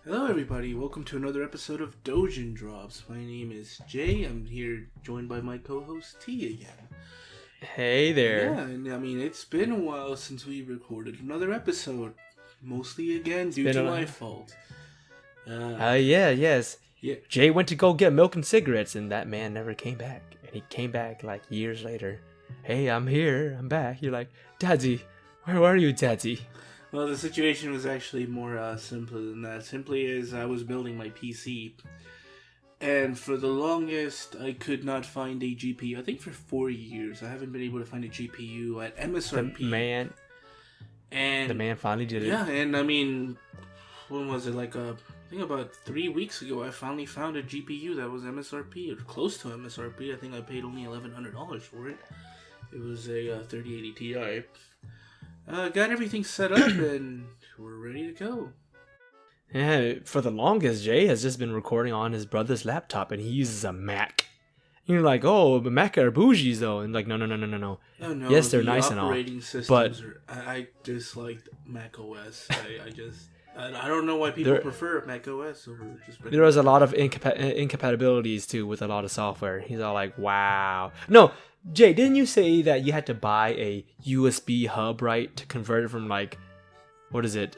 Hello everybody, welcome to another episode of Doujin Drops. My name is Jay, I'm here joined by my co-host T again. Hey there. Yeah, and I mean, it's been a while since we recorded another episode. Mostly again due to my fault. Yes. Yeah. Jay went to go get milk and cigarettes and that man never came back. And he came back like years later. Hey, I'm here, I'm back. You're like, Daddy, where are you, Daddy? Well, the situation was actually more simple than that. Simply as I was building my PC, and for the longest, I could not find a GPU. I think for 4 years, I haven't been able to find a GPU at MSRP. The man finally did it. Yeah, and I mean, when was it? I think about 3 weeks ago, I finally found a GPU that was MSRP, or close to MSRP. I think I paid only $1,100 for it. It was a 3080 Ti. Got everything set up and we're ready to go. Yeah, for the longest, Jay has just been recording on his brother's laptop and he uses a Mac. And you're like, oh, but Mac are bougies though. And like, no. Oh, no. Yes, they're nice and all. But I disliked Mac OS. I don't know why people prefer Mac OS over just. There was a lot of incompatibilities too with a lot of software. He's all like, wow. No, Jay, didn't you say that you had to buy a USB hub, right, to convert it from what is it,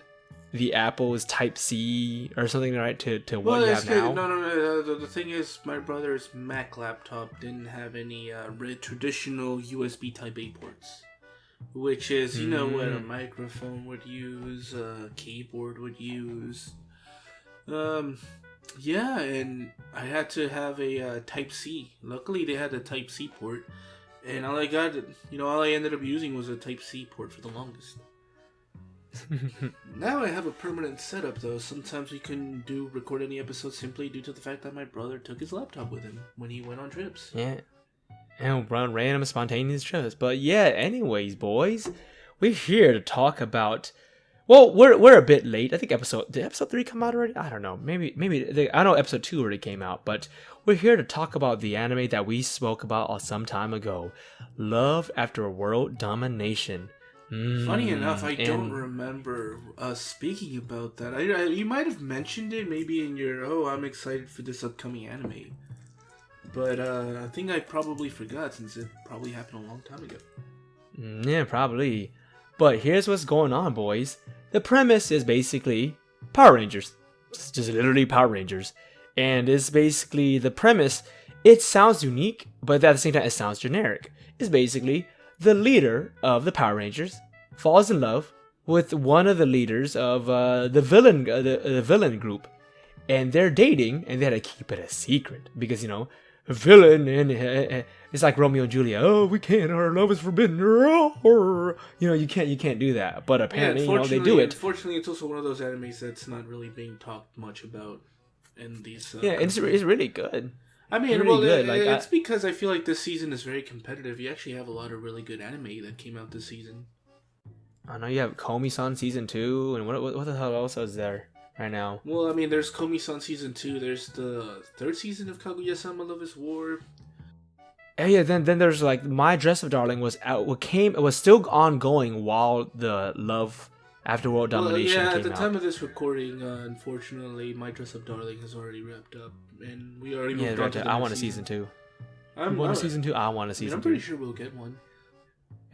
the Apple's Type C or something, right, to what you have now? No. The thing is, my brother's Mac laptop didn't have any traditional USB Type A ports, which is, what a microphone would use, a keyboard would use. Yeah, and I had to have a Type C. Luckily, they had a Type C port. And all I ended up using was a Type C port for the longest. Now I have a permanent setup, though. Sometimes we couldn't record any episodes simply due to the fact that my brother took his laptop with him when he went on trips. Yeah. And run random spontaneous trips. But yeah, anyways, boys, we're here to talk about... Well, we're a bit late. I think did episode 3 come out already? I don't know. Maybe I know episode 2 already came out, but we're here to talk about the anime that we spoke about some time ago, Love After World Domination. Funny enough, I don't remember us speaking about that. You might have mentioned it maybe in your, I'm excited for this upcoming anime. But I think I probably forgot since it probably happened a long time ago. Yeah, probably. But here's what's going on, boys. The premise is basically Power Rangers. It's just literally Power Rangers. And it's basically the premise. It sounds unique, but at the same time, it sounds generic. It's basically the leader of the Power Rangers falls in love with one of the leaders of the villain group. And they're dating, and they had to keep it a secret. Because, a villain, and it's like Romeo and Juliet. Oh, we can't. Our love is forbidden. You can't do that. But apparently, they do it. Unfortunately, it's also one of those animes that's not really being talked much about in these. It's really good. I mean, really good. It's because I feel like this season is very competitive. You actually have a lot of really good anime that came out this season. I know you have Komi-san season 2, and what the hell else is there right now? Well, I mean, there's Komi-san season 2. There's the 3rd season of Kaguya-sama Love is War. Yeah, then there's My Dress Up Darling was out. It was still ongoing while the Love After World Domination came out. At the time of this recording, unfortunately, My Dress Up Darling has already wrapped up, and we already moved on to the I want a season 2. I want a season 2. I'm pretty sure we'll get one.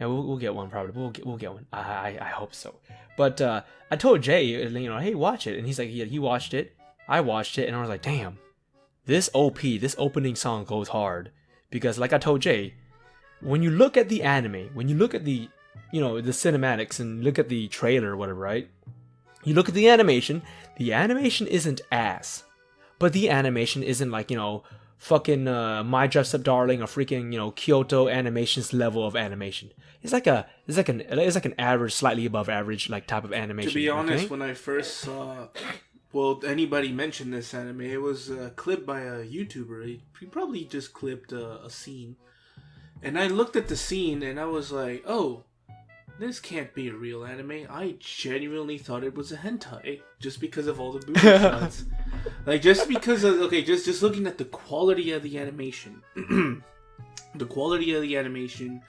Yeah, we'll get one probably. We'll get one. I hope so. But I told Jay, hey, watch it, and he's like, he watched it. I watched it, and I was like, damn, this opening song goes hard. Because like I told Jay, when you look at the anime, when you look at the, the cinematics and look at the trailer or whatever, right? You look at the animation isn't ass. But the animation isn't fucking My Dress Up Darling or freaking, Kyoto Animation's level of animation. It's like an average, slightly above average type of animation. To be honest, when I first saw anybody mentioned this anime, it was clipped by a YouTuber. He probably just clipped a scene. And I looked at the scene and I was like, oh, this can't be a real anime. I genuinely thought it was a hentai just because of all the booty shots. Just because of, just looking at the quality of the animation. The quality of the animation,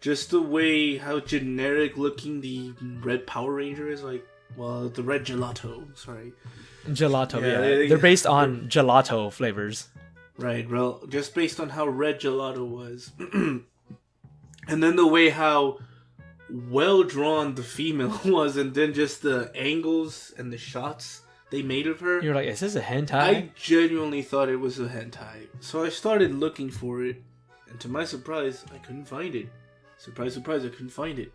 just the way how generic looking the Red Power Ranger is, well, the red gelato. Sorry, Gelato. Yeah, Yeah, they're based on gelato flavors. right. Well, just based on how red gelato was, and then the way how well drawn the female was, and then just the angles and the shots they made of her. You're like, is this a hentai? I genuinely thought it was a hentai. So I started looking for it, and to my surprise, I couldn't find it. Surprise, surprise, I couldn't find it.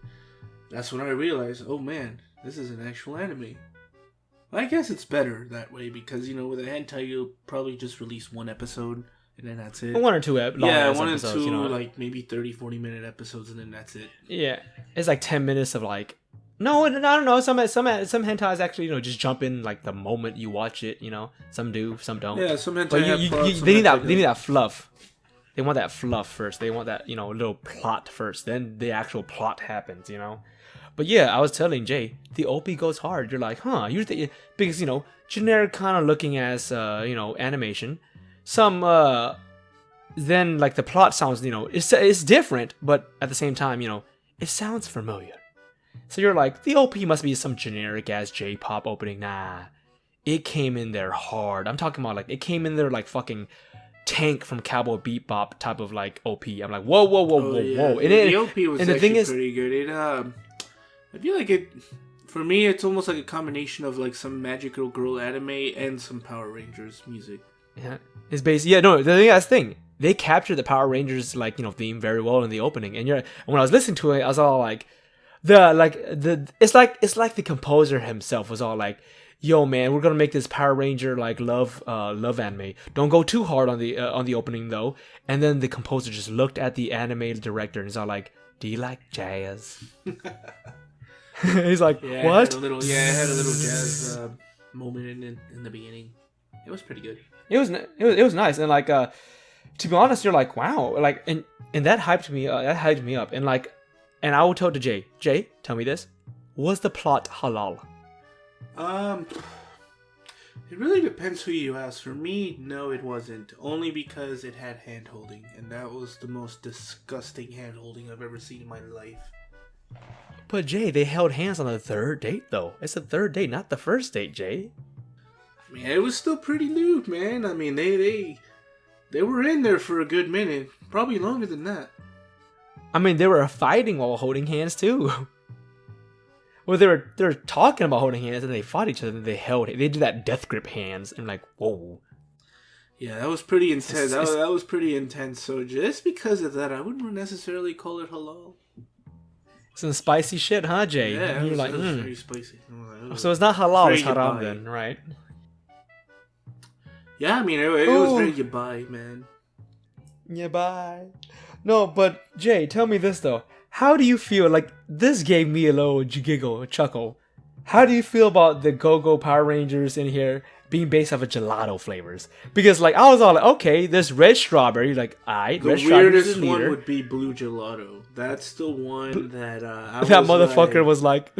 That's when I realized, oh man, this is an actual anime. I guess it's better that way because, you know, with a hentai, you'll probably just release one episode, and then that's it. One or two long one episodes, or two, you know? like maybe 30, 40-minute episodes, and then that's it. Yeah, it's like 10 minutes of like, no, I don't know. Some hentais actually, you know, just jump in like the moment you watch it. You know, some do, some don't. Yeah, some hentai But have plots, some they need hentai they need that fluff. They want that fluff first. They want that, you know, little plot first. Then the actual plot happens. You know. But yeah, I was telling Jay, the OP goes hard. You're like, huh? Because, you know, generic kind of looking as you know, animation. Some then like the plot sounds, you know, it's different, but at the same time, you know, it sounds familiar. So you're like, the OP must be some generic ass J-pop opening. Nah, it came in there hard. I'm talking about like it came in there like fucking Tank from Cowboy Bebop type of like OP. I'm like, whoa. And the OP was and the actually thing is, pretty good. It I feel like it, for me, it's almost like a combination of like some magical girl anime and some Power Rangers music. yeah, it's based. Yeah, no, that's the thing. They captured the Power Rangers like, you know, theme very well in the opening. And when I was listening to it, I was all like, it's like the composer himself was all like, yo man, we're gonna make this Power Ranger like love anime. Don't go too hard on the opening though. And then the composer just looked at the anime director and he's all like, do you like jazz? He's like, Yeah, what? It had a little jazz moment in the beginning. It was pretty good. It was nice. And like to be honest, you're like, wow, like and that hyped me up. And like, and I will tell to Jay, tell me this. Was the plot halal? It really depends who you ask. For me, no, it wasn't. Only because it had hand-holding, and that was the most disgusting hand-holding I've ever seen in my life. But Jay, they held hands on the third date though. It's the third date, not the first date, Jay. I mean, it was still pretty lewd, man. I mean, they were in there for a good minute. Probably longer than that. I mean, they were fighting while holding hands too. Well, they were talking about holding hands, and they fought each other. And they did that death grip hands, and like, whoa. Yeah, that was pretty intense. That was pretty intense. So just because of that, I wouldn't necessarily call it halal. Some spicy shit, huh, Jay? Yeah, and you're like, it was very spicy. So it's not halal, it's very haram yabai. then, right? Yeah, I mean, it was very yabai, man. Yeah, bye. No, but Jay, tell me this though. How do you feel? Like, this gave me a little giggle, a chuckle. How do you feel about the Go-Go Power Rangers in here being based off of gelato flavors? Because, like, I was all like, okay, this red strawberry, like, alright, red strawberry is the weirdest one leader. would be blue gelato. That's the one that That motherfucker was like...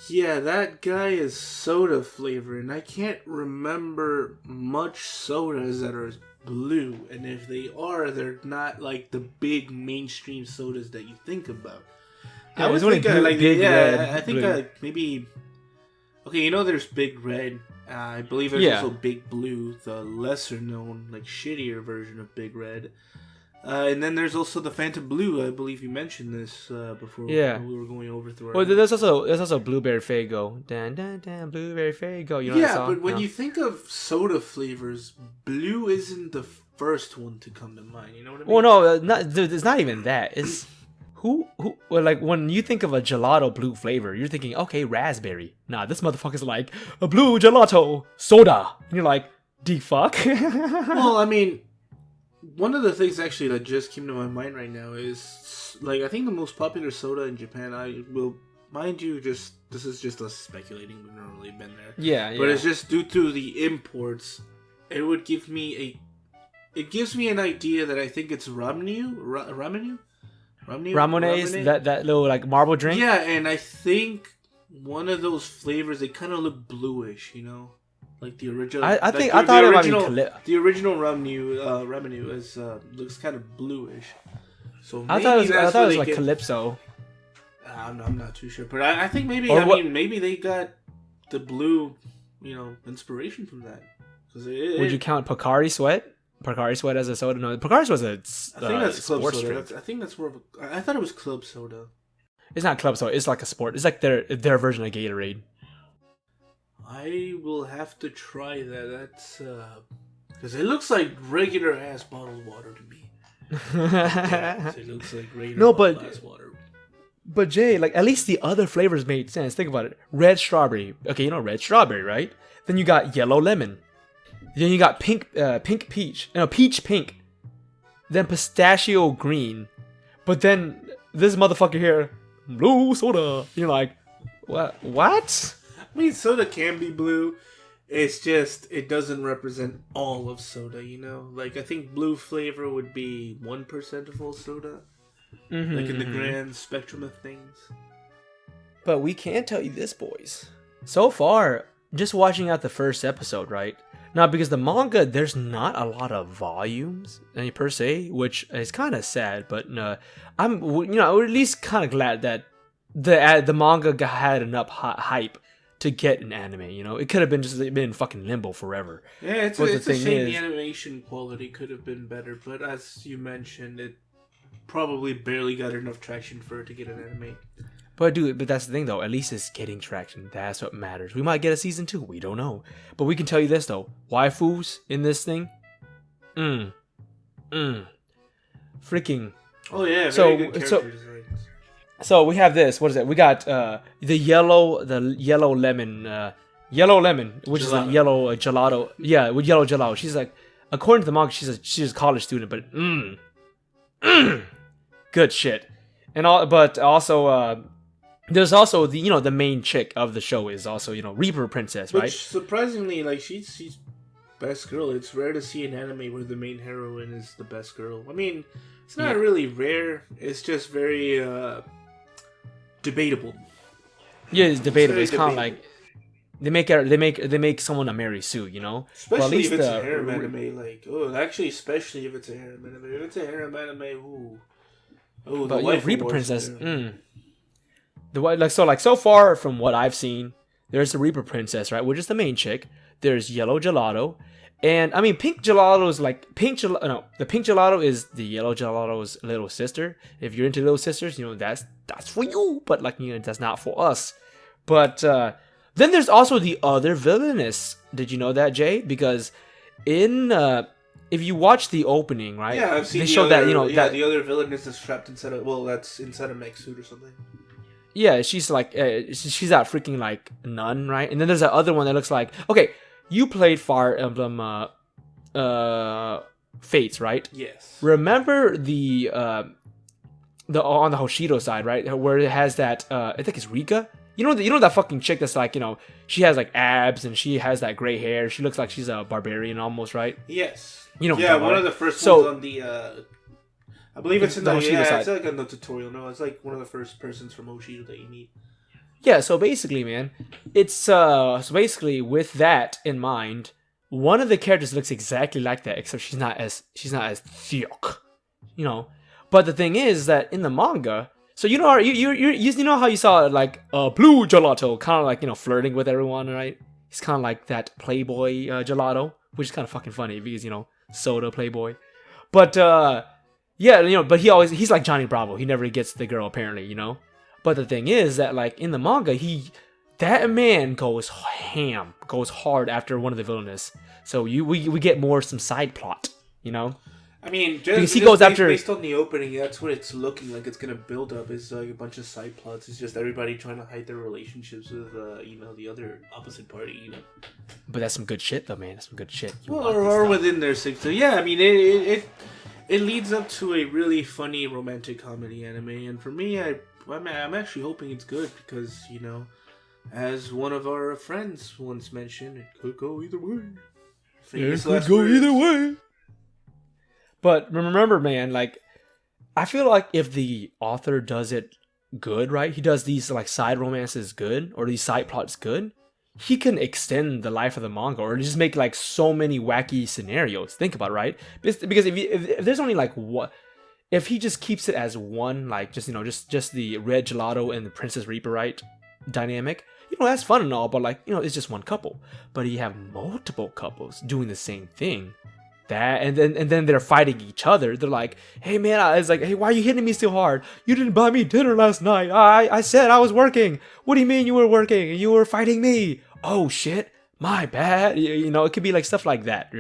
Yeah, that guy is soda flavor, and I can't remember much sodas that are blue, and if they are, they're not like the big mainstream sodas that you think about. Yeah, I it's would only think blue, big red, I think blue. maybe. Okay, you know, there's Big Red. I believe there's also Big Blue, the lesser known, like shittier version of Big Red. And then there's also the Phantom Blue. I believe you mentioned this before. Yeah. When we were going over through. Well, there's also Blueberry Faygo. Dan dan dan, Blueberry Faygo. You know that song? But when you think of soda flavors, blue isn't the first one to come to mind. You know what I mean? Well, no, it's not even that. It's who. Well, like when you think of a gelato blue flavor, you're thinking, okay, raspberry. Nah, this motherfucker's like a blue gelato soda. And you're like, fuck. Well, I mean, one of the things actually that just came to my mind right now is, like, I think the most popular soda in Japan, I will, mind you, this is just us speculating, we've never really been there. Yeah. But it's just due to the imports, it would give me it gives me an idea that I think it's Ramones, that little like marble drink. Yeah, and I think one of those flavors, they kind of look bluish, you know? Like the original, I thought it might be the original Ramen is looks kind of bluish. So I thought it was like Calypso. I'm not too sure, but I think maybe Or maybe they got the blue, inspiration from that. Would you count Pocari Sweat? Pocari Sweat as a soda? No, Pocari Sweat is I think that's club soda. drink. I think that's more of a. I thought it was club soda. It's not club soda. It's like a sport. It's like their version of Gatorade. I will have to try that. That's because it looks like regular ass bottled water to me. It looks like regular glass water. But Jay, like at least the other flavors made sense. Think about it. Red strawberry. Okay, you know red strawberry, right? Then you got yellow lemon. Then you got pink peach. No, peach pink. Then pistachio green. But then this motherfucker here, blue soda. You're like, what? I mean, soda can be blue. It's just, it doesn't represent all of soda, Like, I think blue flavor would be 1% of all soda. Like in the grand spectrum of things. But we can tell you this, boys. So far, just watching out the first episode, right? Now, because the manga, there's not a lot of volumes, per se, which is kind of sad. But I'm, at least kind of glad that the manga had enough hype to get an anime. It could have been been fucking limbo forever. Yeah, it's a shame the animation quality could have been better. But as you mentioned, it probably barely got enough traction for it to get an anime. But that's the thing though. At least it's getting traction. That's what matters. We might get a season 2. We don't know. But we can tell you this though. Waifus in this thing. Freaking. Oh yeah. Very good character designs. So we have this. What is it? We got the yellow lemon, which is a yellow gelato. Yeah, with yellow gelato. She's like, according to the manga, she's a college student, but good shit. But also there's also the main chick of the show is also Reaper Princess, right? Which surprisingly, like she's best girl. It's rare to see an anime where the main heroine is the best girl. I mean, it's not really rare. It's just very debatable. Yeah, it's debatable. It's kind of like they make someone a Mary Sue, Especially if it's a harem anime, especially if it's a harem anime. If it's a harem anime, ooh. Oh, the Reaper Princess. So far from what I've seen, there's the Reaper Princess, right, which is the main chick. There's yellow gelato, and I mean pink gelato is like the pink gelato is the yellow gelato's little sister. If you're into little sisters, that's for you, but that's not for us. But then there's also the other villainess. Did you know that, Jay? Because in if you watch the opening, right? Yeah, I've seen. They show that that the other villainess is trapped inside a mech suit or something. Yeah, she's like she's that freaking like nun, right? And then there's that other one that looks like, okay, you played Fire Emblem Fates, right? Yes. Remember the on the Hoshido side, right, where it has that I think it's Rika. You know that fucking chick that's like she has like abs and she has that gray hair. She looks like she's a barbarian almost, right? Yes. Yeah, one of the first ones on the. I believe it's in the Hoshido side. It's like in the tutorial. No, it's like one of the first persons from Hoshido that you meet. Yeah, so basically, man, it's with that in mind, one of the characters looks exactly like that, except she's not as thick, But the thing is that in the manga, so you know how you saw like blue gelato, kind of like flirting with everyone, right? He's kind of like that playboy gelato, which is kind of fucking funny because soda playboy, but but he's like Johnny Bravo. He never gets the girl apparently, But the thing is that like in the manga, that man goes hard after one of the villainous. So we get some side plot, I mean, because he goes after based on the opening, that's what it's looking like. It's gonna build up. It's like a bunch of side plots. It's just everybody trying to hide their relationships with the other opposite party. But that's some good shit though, man. That's some good shit. Or within their six. So yeah, I mean it leads up to a really funny romantic comedy anime, and for me, I'm actually hoping it's good because as one of our friends once mentioned, it could go either way. It could go either way. But remember, man, like I feel like if the author does it good, right? He does these like side romances good, or these side plots good. He can extend the life of the manga, or just make like so many wacky scenarios. Think about it, right? Because if there's only like what. If he just keeps it as one, like just the red gelato and the Princess Reaper, right, dynamic, that's fun and all, but like, it's just one couple. But you have multiple couples doing the same thing. And then they're fighting each other. They're like, hey man, I was like, hey, why are you hitting me so hard? You didn't buy me dinner last night. I said I was working. What do you mean you were working? You were fighting me. Oh shit, my bad. It could be like stuff like that.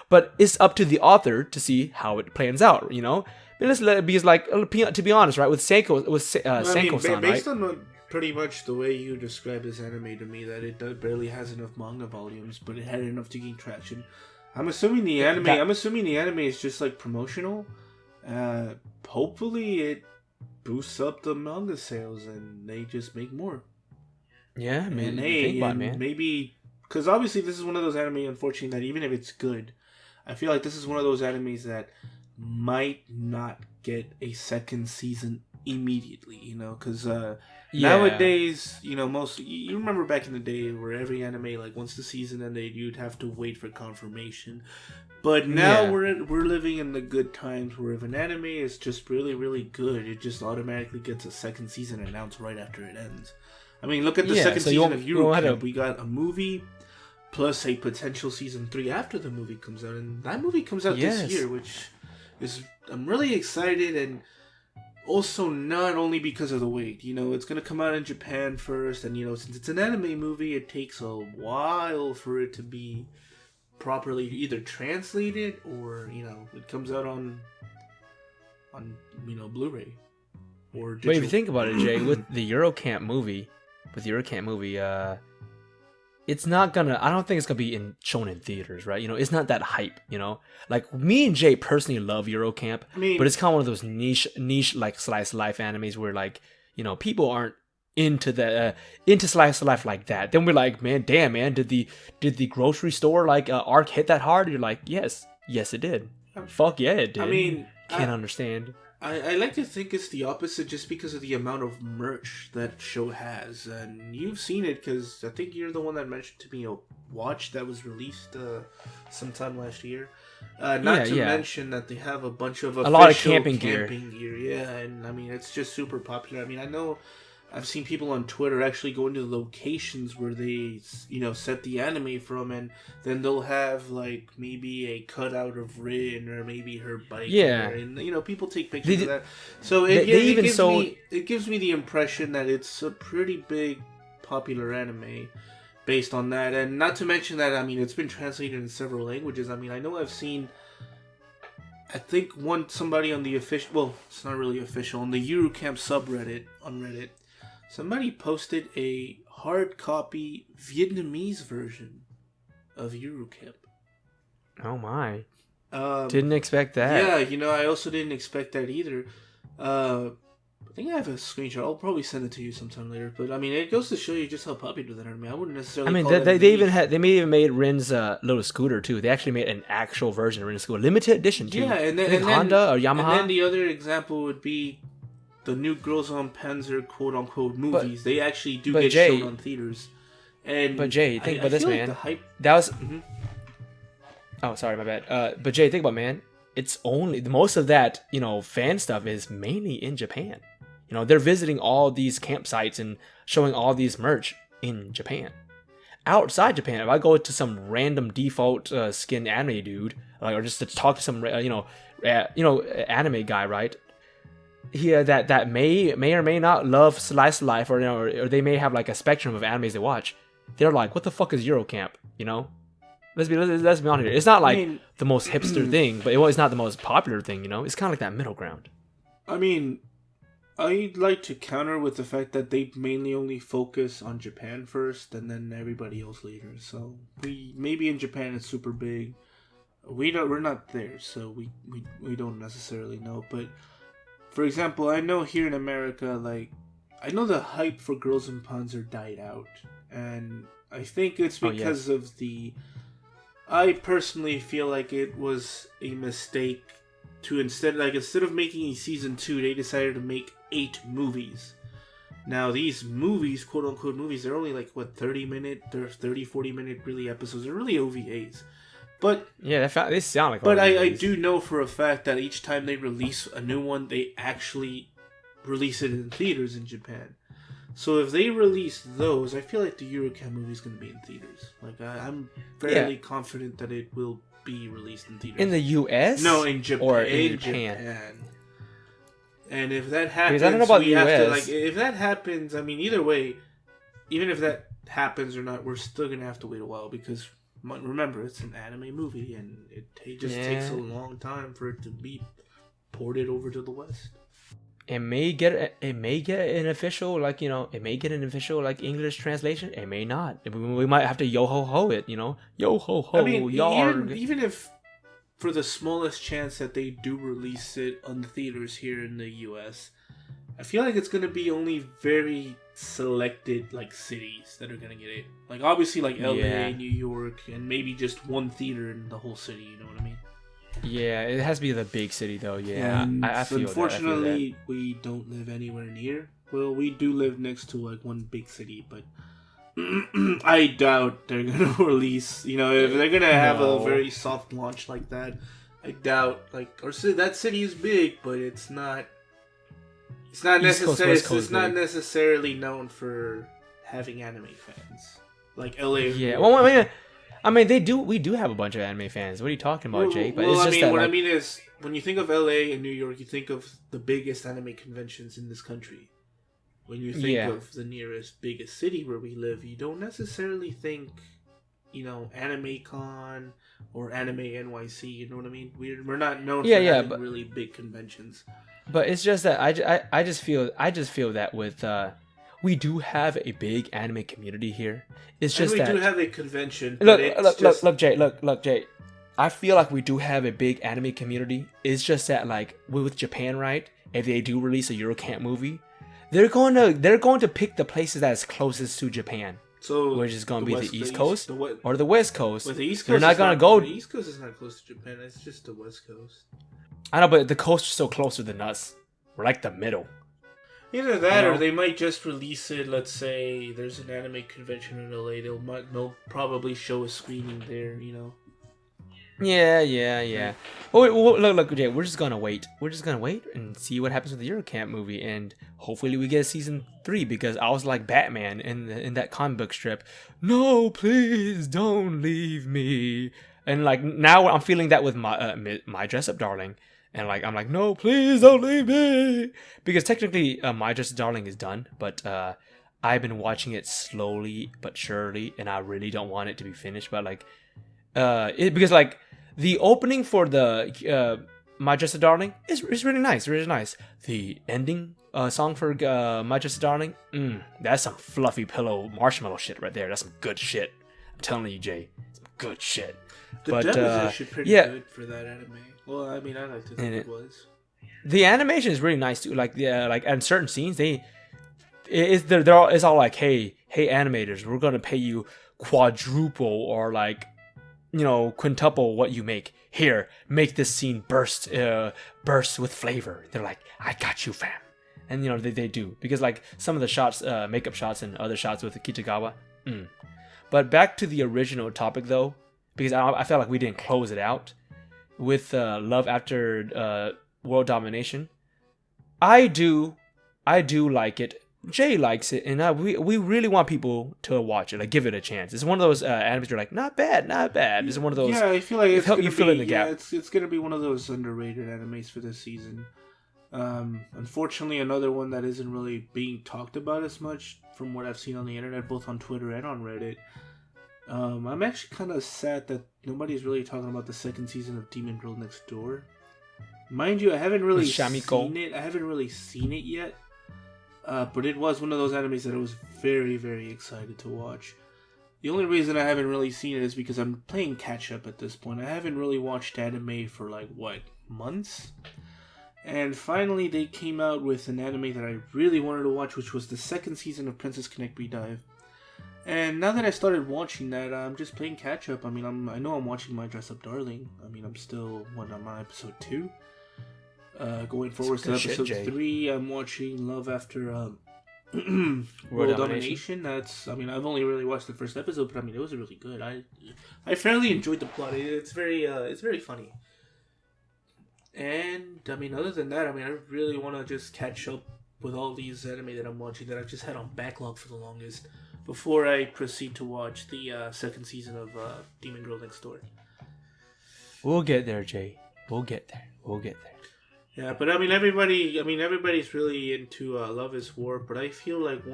But it's up to the author to see how it plans out. But let's let it be, like, to be honest, right? With Senko-san, based on pretty much the way you describe this anime to me, that it barely has enough manga volumes, but it had enough to gain traction. I'm assuming the anime is just like promotional. Hopefully it boosts up the manga sales and they just make more. Yeah, man. Think about it, man. Maybe because obviously this is one of those anime, unfortunately, that even if it's good, I feel like this is one of those animes that might not get a second season immediately. Because nowadays, you remember back in the day where every anime, like, once the season ended, you'd have to wait for confirmation. But now we're living in the good times where if an anime is just really, really good, it just automatically gets a second season announced right after it ends. I mean, look at the second season of Yuru Camp. We got a movie plus a potential season 3 after the movie comes out, and that movie comes out this year, which is, I'm really excited. And also, not only because of the wait, it's going to come out in Japan first, and, since it's an anime movie, it takes a while for it to be properly either translated or, it comes out on Blu-ray or digital. But if you think about it, Jay, with the Yuru Camp movie, it's not gonna. I don't think it's gonna be shown in theaters, right? It's not that hype. Like me and Jay personally love Yuru Camp, but it's kind of one of those niche like slice of life animes where, like, people aren't into slice of life like that. Then we're like, man, damn, man, did the grocery store like arc hit that hard? You're like, yes, it did. Fuck yeah, it did. I mean, can't understand. I like to think it's the opposite just because of the amount of merch that show has. And you've seen it because I think you're the one that mentioned to me a watch that was released sometime last year. Not to mention that they have a bunch of official lot of camping gear. Yeah, and I mean, it's just super popular. I mean, I know I've seen people on Twitter actually go into the locations where they, set the anime from, and then they'll have, like, maybe a cutout of Rin or maybe her bike. Yeah. And, people take pictures of that. So it gives me the impression that it's a pretty big, popular anime based on that. And not to mention that, I mean, it's been translated in several languages. I mean, I know I've seen, I think somebody on the official, well, it's not really official, on the Yuru Camp subreddit on Reddit, somebody posted a hard copy Vietnamese version of Yuru Camp. Oh my. Didn't expect that. Yeah, I also didn't expect that either. I think I have a screenshot. I'll probably send it to you sometime later. But I mean, it goes to show you just how popular that anime. I wouldn't necessarily. I mean, they may even made Rin's little scooter too. They actually made an actual version of Rin's scooter, limited edition too. Yeah, and then Honda or Yamaha. And then the other example would be the new Girls on Panzer quote unquote movies. They actually do get shown on theaters. But Jay, think about this, man. That was. Mm-hmm. Oh, sorry, my bad. But Jay, think about, man. It's only most of that, fan stuff is mainly in Japan. They're visiting all these campsites and showing all these merch in Japan. Outside Japan, if I go to some random default skin anime dude, like, or just to talk to some anime guy, right? Here that may or may not love slice of life, or they may have like a spectrum of animes they watch. They're like, what the fuck is Yuru Camp? Let's be honest here. It's not like the most hipster thing, but it's not the most popular thing. It's kind of like that middle ground. I mean, I'd like to counter with the fact that they mainly only focus on Japan first, and then everybody else later. So maybe in Japan it's super big. We're not there, so we don't necessarily know. But for example, I know here in America, like, I know the hype for Girls in Panzer died out, and I think it's because of the. I personally feel like it was a mistake to instead of making a season 2, they decided to make 8 movies. Now these movies, quote unquote movies, they're only like 40 minute really episodes. They're really OVAs. But yeah, they sound like. But I do know for a fact that each time they release a new one, they actually release it in theaters in Japan. So if they release those, I feel like the Yuru Camp movie is going to be in theaters. Like I'm fairly confident that it will be released in theaters. In the U.S. No, in Japan. Or in Japan. And if that happens, I don't know about the have US. to like. If that happens, I mean, either way, even if that happens or not, we're still gonna have to wait a while because remember, it's an anime movie, and it just takes a long time for it to be ported over to the West. It may get an official English translation. It may not. We might have to yo ho ho it. Yo ho ho. I mean, yarg. even if for the smallest chance that they do release it on the theaters here in the U.S., I feel like it's gonna be only very selected like cities that are gonna get it. Like obviously like L.A., New York, and maybe just one theater in the whole city. You know what I mean? Yeah, it has to be the big city though. Yeah, I feel unfortunately, we don't live anywhere near. Well, we do live next to like one big city, but I doubt they're gonna release. If they're gonna have a very soft launch like that, I doubt. That city is big, but it's not. It's not necessarily. It's not necessarily known for having anime fans like LA. Yeah. Well, I mean, we do have a bunch of anime fans. What are you talking about, Jay? But I mean is when you think of LA and New York, you think of the biggest anime conventions in this country. When you think of the nearest biggest city where we live, you don't necessarily think, Anime Con or Anime NYC. You know what I mean? We're not known for having really big conventions. But it's just that I just feel that with we do have a big anime community here. It's just that we do have a convention. Look, Jay. I feel like we do have a big anime community. It's just that like with Japan, right? If they do release a Yuru Camp movie, they're going to pick the places that's closest to Japan. So which is going to be the East Coast or the West Coast. But the East Coast they're not going to go. The East Coast is not close to Japan. It's just the West Coast. I know, but the coast is so closer than us. We're like the middle. Either that, or they might just release it. Let's say there's an anime convention in LA. They'll probably show a screening there. Yeah. Well, look, Jay. We're just gonna wait. We're just gonna wait and see what happens with the Yuru Camp movie, and hopefully we get a season 3. Because I was like Batman in that comic book strip. No, please don't leave me. And like now I'm feeling that with my Dress Up Darling. And like I'm like, no, please don't leave me, because technically My Dress Up Darling is done, but I've been watching it slowly but surely, and I really don't want it to be finished. But like, because like the opening for the My Dress Up Darling is really nice, really nice. The ending song for My Dress Up Darling, that's some fluffy pillow marshmallow shit right there. That's some good shit. I'm telling you, Jay, some good shit. The dub is actually pretty good for that anime. Well, I mean, I like to think it was. The animation is really nice too. Like in certain scenes, it's all like, hey animators, we're gonna pay you quadruple or like, quintuple what you make. Here, make this scene burst with flavor. They're like, I got you, fam. And they do, because like some of the shots, makeup shots and other shots with the Kitagawa. But back to the original topic though, because I felt like we didn't close it out with Love After World Domination. I do like it. Jay likes it, and we really want people to watch it, like give it a chance. It's one of those animes you're like, not bad. It's one of those. Yeah, I feel like it's help you fill in the gap. It's gonna be one of those underrated animes for this season. Unfortunately, another one that isn't really being talked about as much from what I've seen on the internet, both on Twitter and on Reddit. I'm actually kind of sad that nobody's really talking about the second season of Demon Girl Next Door. Mind you, I haven't really seen it. I haven't really seen it yet. But it was one of those animes that I was very, very excited to watch. The only reason I haven't really seen it is because I'm playing catch up at this point. I haven't really watched anime for months? And finally they came out with an anime that I really wanted to watch, which was the second season of Princess Connect Redive. And now that I started watching that, I'm just playing catch up. I mean, I know I'm watching My Dress Up Darling. I mean, I'm still I'm on episode 2. Going forward to episode 3, I'm watching Love After World Domination. I've only really watched the first episode, but it was really good. I fairly enjoyed the plot. It's very funny. And other than that, I really want to just catch up with all these anime that I'm watching that I've just had on backlog for the longest before I proceed to watch the second season of Demon Girl Next Door. We'll get there, Jay. We'll get there. Yeah, but I mean, everybody's really into Love is War, but I feel like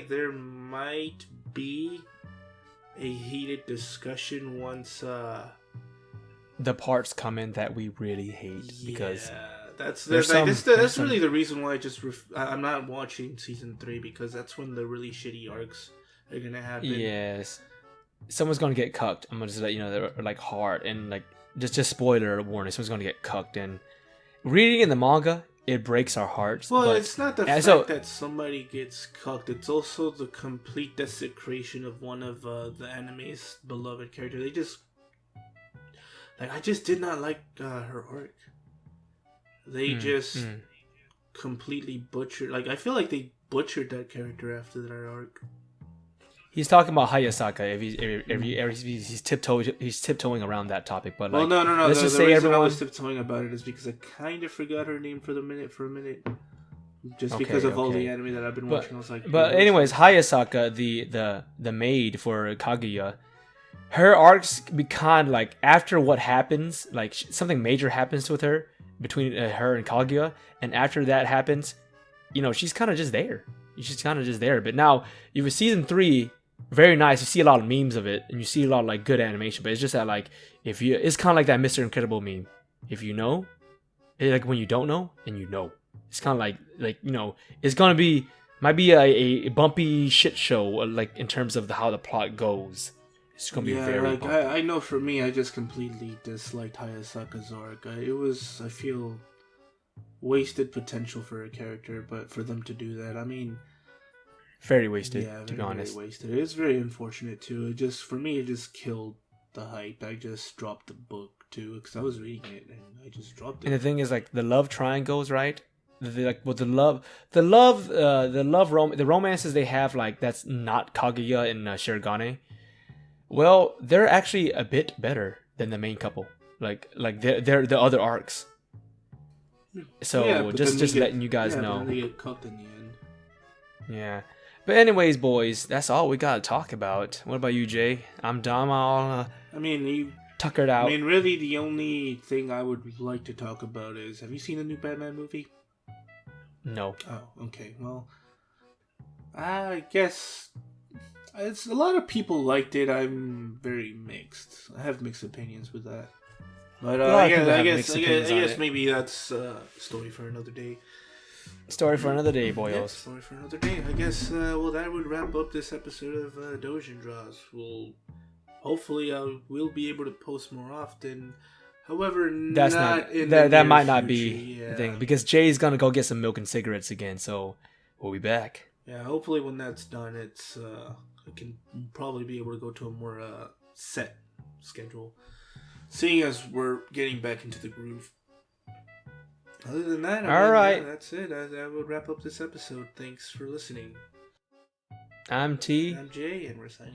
there might be a heated discussion once the parts come in that we really hate, because that's some really the reason why I'm not watching season 3, because that's when the really shitty arcs are gonna happen. Yes, someone's gonna get cucked. I'm gonna just let you know, they're like hard, and like just spoiler warning, someone's gonna get cucked. And reading in the manga, it breaks our hearts. Well, but, it's not the fact that somebody gets cucked, it's also the complete desecration of one of the anime's beloved characters. They just I just did not like her arc. They just completely butchered. Like, I feel like they butchered that character after that arc. He's talking about Hayasaka. He's tiptoeing around that topic, but like, well, no. Let's The just say reason everyone. I was tiptoeing about it is because I kind of forgot her name for a minute, just because of all the anime that I've been watching. I was like, but anyways, Hayasaka, the maid for Kaguya, her arcs be kind of like, after what happens, like something major happens with her between her and Kaguya, and after that happens, she's kind of just there. But now, you have season 3, very nice. You see a lot of memes of it, and you see a lot of like good animation. But it's just that, like, it's kind of like that Mr. Incredible meme. If you know, like when you don't know and you know, it's kind of like it's gonna might be a bumpy shit show, like in terms of how the plot goes. It's gonna be very bumpy. I know for me, I just completely disliked Hayasaka's arc. I feel wasted potential for a character, but for them to do that, I mean, very wasted, to be honest. Very wasted. It's very unfortunate too. It just killed the hype. I just dropped the book too, because I was reading it and I just dropped it. And the thing is, like, the love triangles, right? The romances they have, like, that's not Kaguya and Shirogane. Well, they're actually a bit better than the main couple. Like they're the other arcs. So just letting you guys know. But then they get cut in the end. Yeah. But anyways, boys, that's all we gotta talk about. What about you, Jay? I'm dumb. I'll tuckered out. I mean, really, the only thing I would like to talk about is, have you seen the new Batman movie? No. Oh, okay. Well, I guess it's a lot of people liked it. I'm very mixed. I have mixed opinions with that. But I guess maybe that's a story for another day. Story for another day, boyos. Yeah, story for another day. I guess, that would wrap up this episode of Doujin Draws. Hopefully, we'll be able to post more often. However, that might not be the thing, because Jay's gonna go get some milk and cigarettes again, so we'll be back. Yeah, hopefully when that's done, I can probably be able to go to a more set schedule, seeing as we're getting back into the groove. Other than that, that's it. I would wrap up this episode. Thanks for listening. I'm T. I'm Jay, and we're signing.